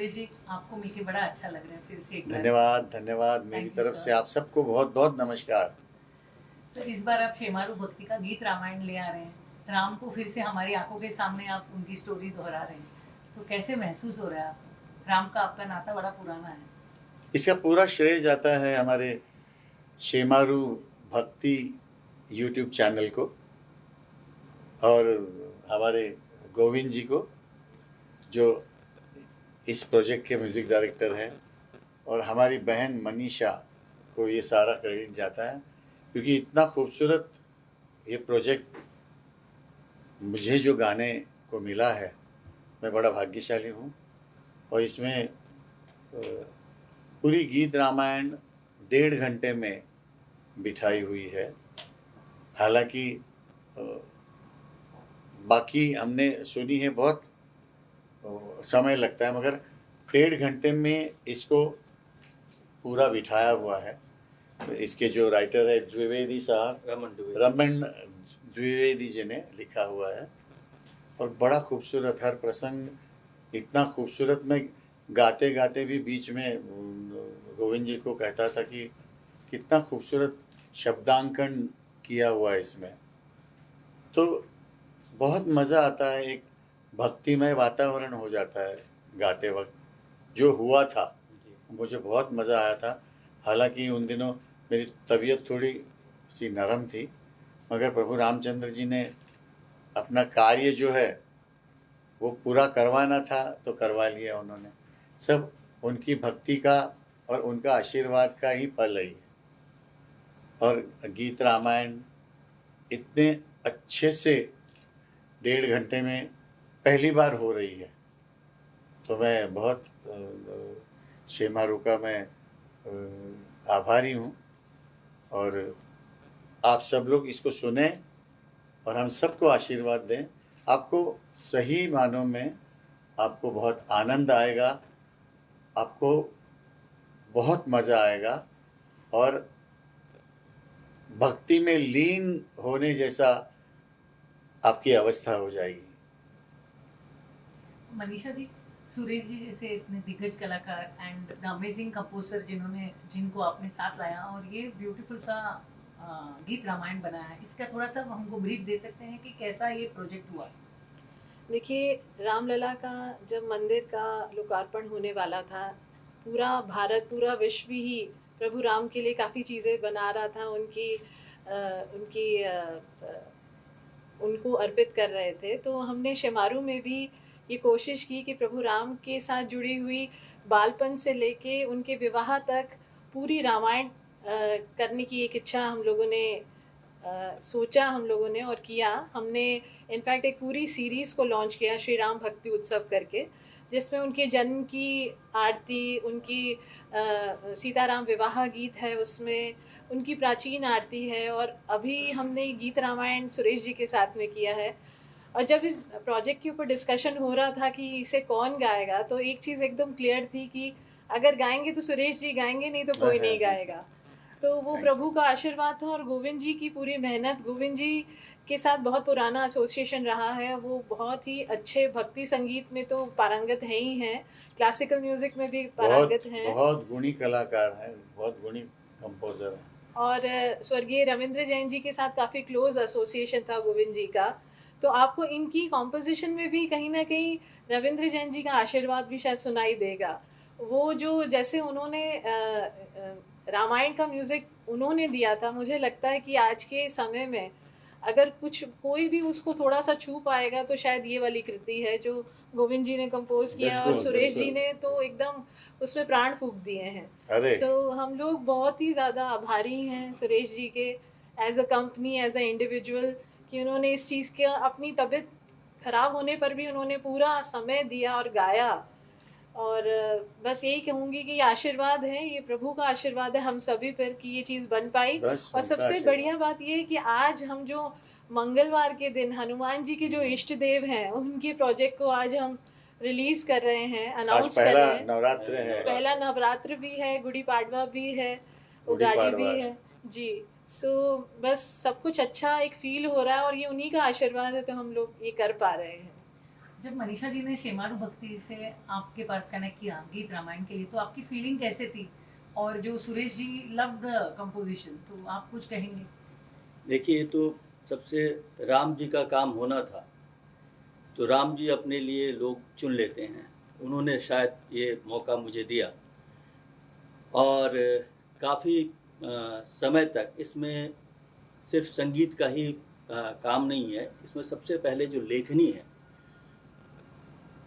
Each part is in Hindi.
सुरेश जी, आपको मिलके बड़ा अच्छा लग रहा है फिर से एक बार। धन्यवाद धन्यवाद, मेरी Thank you, तरफ sir. से आप सबको बहुत बहुत नमस्कार। सर, इस बार आप शेमारू भक्ति का गीत रामायण ले आ रहे हैं। राम को फिर से हमारी आंखों के सामने आप उनकी स्टोरी दोहरा रहे हैं, तो कैसे महसूस हो रहा है आपको? राम का आपका नाता बड़ा पुराना है। इसका पूरा श्रेय जाता है हमारे शेमारू भक्ति यूट्यूब चैनल को और हमारे गोविंद जी को, जो इस प्रोजेक्ट के म्यूज़िक डायरेक्टर हैं, और हमारी बहन मनीषा को ये सारा क्रेडिट जाता है, क्योंकि इतना खूबसूरत ये प्रोजेक्ट मुझे जो गाने को मिला है, मैं बड़ा भाग्यशाली हूँ। और इसमें पूरी गीत रामायण 1.5 घंटे में बिठाई हुई है। हालांकि बाकी हमने सुनी है, बहुत समय लगता है, मगर 1.5 घंटे में इसको पूरा बिठाया हुआ है। इसके जो राइटर है द्विवेदी साहब, रमन द्विवेदी जी ने लिखा हुआ है, और बड़ा खूबसूरत हर प्रसंग इतना खूबसूरत। मैं गाते गाते भी बीच में गोविंद जी को कहता था कि कितना खूबसूरत शब्दांकन किया हुआ है इसमें, तो बहुत मज़ा आता है। एक भक्तिमय वातावरण हो जाता है गाते वक्त। जो हुआ था, मुझे बहुत मज़ा आया था। हालांकि उन दिनों मेरी तबीयत थोड़ी सी नरम थी, मगर प्रभु रामचंद्र जी ने अपना कार्य जो है वो पूरा करवाना था तो करवा लिया उन्होंने। सब उनकी भक्ति का और उनका आशीर्वाद का ही फल है। और गीत रामायण इतने अच्छे से 1.5 घंटे में पहली बार हो रही है, तो मैं बहुत शेमारू का मैं आभारी हूँ। और आप सब लोग इसको सुने और हम सबको आशीर्वाद दें। आपको सही मानों में आपको बहुत आनंद आएगा, आपको बहुत मज़ा आएगा, और भक्ति में लीन होने जैसा आपकी अवस्था हो जाएगी। मनीषा जी, सुरेश जी जैसे इतने दिग्गज कलाकार एंड द अमेजिंग कंपोजर जिनको आपने साथ लाया और ये ब्यूटीफुल सा गीत रामायण बनाया है, इसका थोड़ा सा हमको ब्रीफ दे सकते हैं कि कैसा ये प्रोजेक्ट हुआ? देखिए, रामलला का जब मंदिर का लोकार्पण होने वाला था, पूरा भारत, पूरा विश्व ही प्रभु राम के लिए काफ़ी चीज़ें बना रहा था, उनको अर्पित कर रहे थे। तो हमने शेमारू में भी ये कोशिश की कि प्रभु राम के साथ जुड़ी हुई बालपन से लेके उनके विवाह तक पूरी रामायण करने की एक इच्छा हम लोगों ने सोचा, हम लोगों ने और किया। हमने इनफैक्ट एक पूरी सीरीज़ को लॉन्च किया, श्री राम भक्ति उत्सव करके, जिसमें उनके जन्म की आरती, उनकी सीताराम विवाह गीत है, उसमें उनकी प्राचीन आरती है, और अभी हमने गीत रामायण सुरेश जी के साथ में किया है। और जब इस प्रोजेक्ट के ऊपर डिस्कशन हो रहा था कि इसे कौन गाएगा, तो एक चीज़ एकदम क्लियर थी कि अगर गाएंगे तो सुरेश जी गाएंगे, नहीं तो कोई नहीं गाएगा। तो वो प्रभु का आशीर्वाद था, और गोविंद जी की पूरी मेहनत। गोविंद जी के साथ बहुत पुराना एसोसिएशन रहा है, वो बहुत ही अच्छे भक्ति संगीत में तो पारंगत हैं ही हैं, क्लासिकल म्यूजिक में भी पारंगत हैं, बहुत गुणी कलाकार हैं, बहुत गुणी कंपोजर हैं। और स्वर्गीय रविंद्र जैन जी के साथ काफ़ी क्लोज एसोसिएशन था गोविंद जी का। तो आपको इनकी कॉम्पोजिशन में भी कहीं ना कहीं रविंद्र जैन जी का आशीर्वाद भी शायद सुनाई देगा। वो जो जैसे उन्होंने रामायण का म्यूज़िक उन्होंने दिया था, मुझे लगता है कि आज के समय में अगर कोई भी उसको थोड़ा सा छू पाएगा तो शायद ये वाली कृति है जो गोविंद जी ने कंपोज किया है, और सुरेश जी ने तो एकदम उसमें प्राण फूंक दिए हैं। सो हम लोग बहुत ही ज़्यादा आभारी हैं सुरेश जी के, as a company, as a individual, कि उन्होंने इस चीज़ के अपनी तबीयत खराब होने पर भी उन्होंने पूरा समय दिया और गाया। और बस यही कहूँगी कि ये आशीर्वाद है, ये प्रभु का आशीर्वाद है हम सभी पर कि ये चीज़ बन पाई। और सबसे बढ़िया बात ये है कि आज हम जो मंगलवार के दिन हनुमान जी के जो इष्ट देव हैं, उनके प्रोजेक्ट को आज हम रिलीज कर रहे हैं, अनाउंस कर रहे हैं। नवरात्र है, पहला नवरात्र भी है, गुड़ी पाड़वा भी है, उगाड़ी भी है जी। सो बस सब कुछ अच्छा एक फील हो रहा है, और ये उन्हीं का आशीर्वाद है, तो हम लोग ये कर पा रहे हैं। जब मनीषा जी ने शेमारू भक्ति से आपके पास कनेक्ट किया गीत रामायण के लिए, तो आपकी फीलिंग कैसे थी? और जो Suresh ji love the composition, तो आप कुछ कहेंगे? देखिए, ये तो सबसे राम जी का काम होना था, तो राम जी अपने लिए लोग चुन लेते हैं। उन्होंने शायद ये मौका मुझे दिया और काफ़ी समय तक इसमें सिर्फ संगीत का ही काम नहीं है, इसमें सबसे पहले जो लेखनी है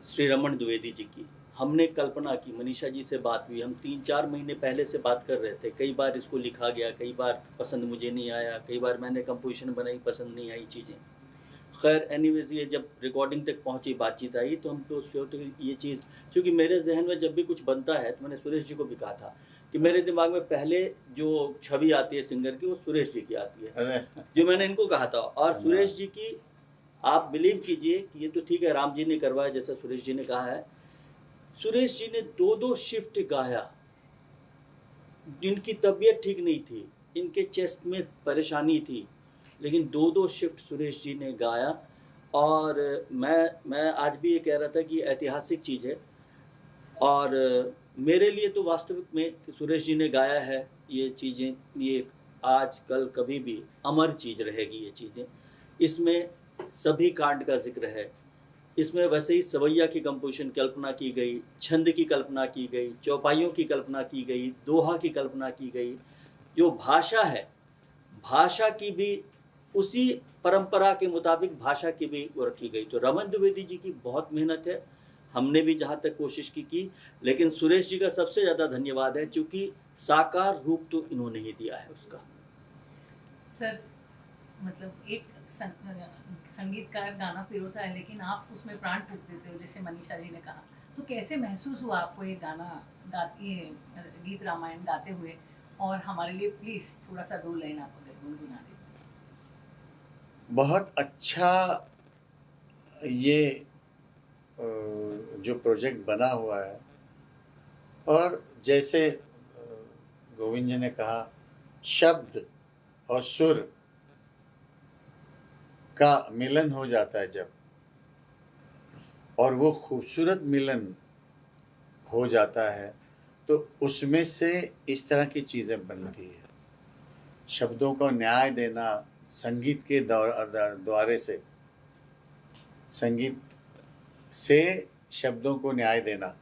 श्री रमन द्विवेदी जी की, हमने कल्पना की, मनीषा जी से बात हुई, हम 3-4 महीने पहले से बात कर रहे थे। कई बार इसको लिखा गया, कई बार पसंद मुझे नहीं आया, कई बार मैंने कंपोजिशन बनाई, पसंद नहीं आई चीज़ें। खैर एनीवेज, ये जब रिकॉर्डिंग तक पहुंची, बातचीत आई, तो हम तो सोचते ये चीज़, क्योंकि मेरे जहन में जब भी कुछ बनता है, तो मैंने सुरेश जी को भी कहा था कि मेरे दिमाग में पहले जो छवि आती है सिंगर की, वो सुरेश जी की आती है, जो मैंने इनको कहा था। और सुरेश जी की आप बिलीव कीजिए कि ये तो ठीक है राम जी ने करवाया, जैसा सुरेश जी ने कहा है, सुरेश जी ने 2-2 शिफ्ट गाया। इनकी तबीयत ठीक नहीं थी, इनके चेस्ट में परेशानी थी, लेकिन 2-2 शिफ्ट सुरेश जी ने गाया। और मैं आज भी ये कह रहा था कि ऐतिहासिक चीज़ है, और मेरे लिए तो वास्तविक में कि सुरेश जी ने गाया है ये चीज़ें, ये आज कल कभी भी अमर चीज़ रहेगी ये चीज़ें। इसमें सभी कांड का जिक्र है, इसमें वैसे ही सवैया की कंपोजिशन कल्पना की गई, छंद की कल्पना की गई, चौपाइयों की कल्पना की गई, दोहा की कल्पना की गई। जो भाषा है, भाषा की भी उसी परंपरा के मुताबिक भाषा की भी वो रखी गई। तो रमन द्विवेदी जी की बहुत मेहनत है, हमने भी जहाँ तक कोशिश की, लेकिन सुरेश जी का सबसे ज़्यादा धन्यवाद है, क्योंकि साकार रूप तो इन्होंने ही दिया है उसका। सर, मतलब एक संगीतकार गाना पिरोता है, लेकिन आप उसमें प्राण फूंक देते हो, जैसे मनीषा जी ने कहा। तो कैसे महसूस हुआ आपको ये गाना ये गीत रामायण गाते हुए? और हमारे लिए प्लीज थोड़ा सा 2 लाइन आप अगर गुनगुना दें। बहुत अच्छा ये जो प्रोजेक्ट बना हुआ है, और जैसे गोविंद जी ने कहा, शब्द और सुर का मिलन हो जाता है जब, और वो खूबसूरत मिलन हो जाता है, तो उसमें से इस तरह की चीज़ें बनती है। शब्दों को न्याय देना संगीत के द्वारे से, संगीत से शब्दों को न्याय देना,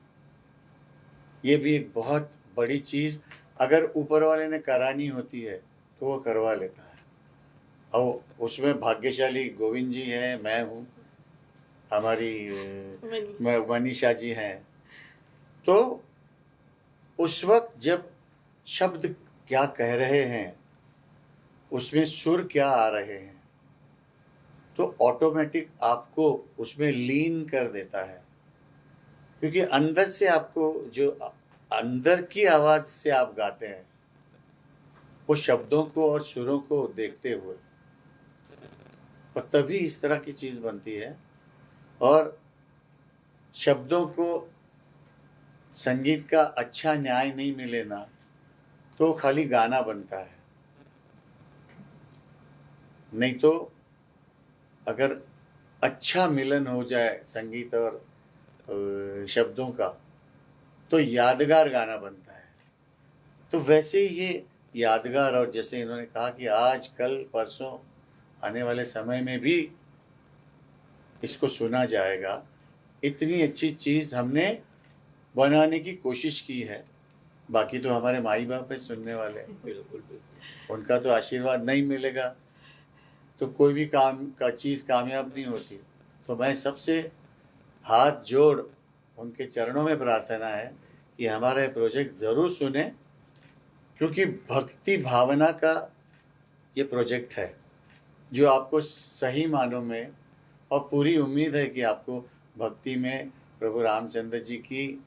ये भी एक बहुत बड़ी चीज़ अगर ऊपर वाले ने करानी होती है तो वो करवा लेता है। और उसमें भाग्यशाली गोविंद जी हैं, मैं हूँ, हमारी मनीषा जी हैं। तो उस वक्त जब शब्द क्या कह रहे हैं, उसमें सुर क्या आ रहे हैं, तो ऑटोमेटिक आपको उसमें लीन कर देता है, क्योंकि अंदर से आपको जो अंदर की आवाज़ से आप गाते हैं, वो शब्दों को और सुरों को देखते हुए, और तभी इस तरह की चीज़ बनती है। और शब्दों को संगीत का अच्छा न्याय नहीं मिले ना, तो खाली गाना बनता है। नहीं तो अगर अच्छा मिलन हो जाए संगीत और शब्दों का, तो यादगार गाना बनता है। तो वैसे ये यादगार, और जैसे इन्होंने कहा कि आज कल परसों आने वाले समय में भी इसको सुना जाएगा, इतनी अच्छी चीज़ हमने बनाने की कोशिश की है। बाकी तो हमारे माई बाप है सुनने वाले, बिल्कुल, उनका तो आशीर्वाद नहीं मिलेगा तो कोई भी काम का चीज़ कामयाब नहीं होती। तो मैं सबसे हाथ जोड़ उनके चरणों में प्रार्थना है कि हमारा प्रोजेक्ट ज़रूर सुने, क्योंकि भक्ति भावना का ये प्रोजेक्ट है जो आपको सही मानों में, और पूरी उम्मीद है कि आपको भक्ति में प्रभु रामचंद्र जी की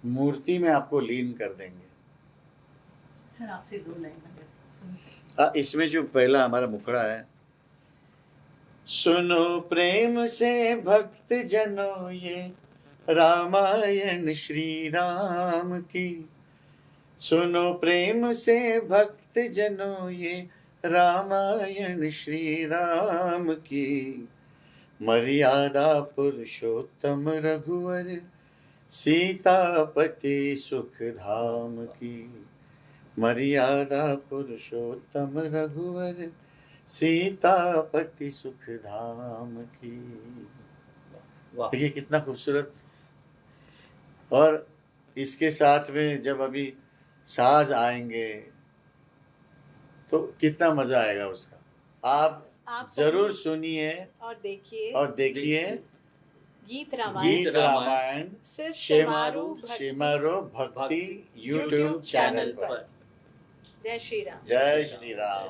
मूर्ति में आपको लीन कर देंगे। सर, आपसे 2 लाइन अगर सुन सकते। इसमें जो पहला हमारा मुखड़ा है, सुनो प्रेम से भक्त जनों ये रामायण श्री राम की, सुनो प्रेम से भक्त जनों ये रामायण श्री राम की, मर्यादा पुरुषोत्तम रघुवर सीतापति सुख धाम की। मर्यादा पुरुषोत्तम रघुवर सीतापति सुख धाम की। वाह देखिए कितना खूबसूरत। और इसके साथ में जब अभी साज आएंगे तो कितना मजा आएगा उसका। आप जरूर सुनिए और देखिए और देखिए गीत रामायण गीत रामायण सिर्फ शेमारो भक्ति यूट्यूब चैनल पर। जय श्री राम। जय श्री राम।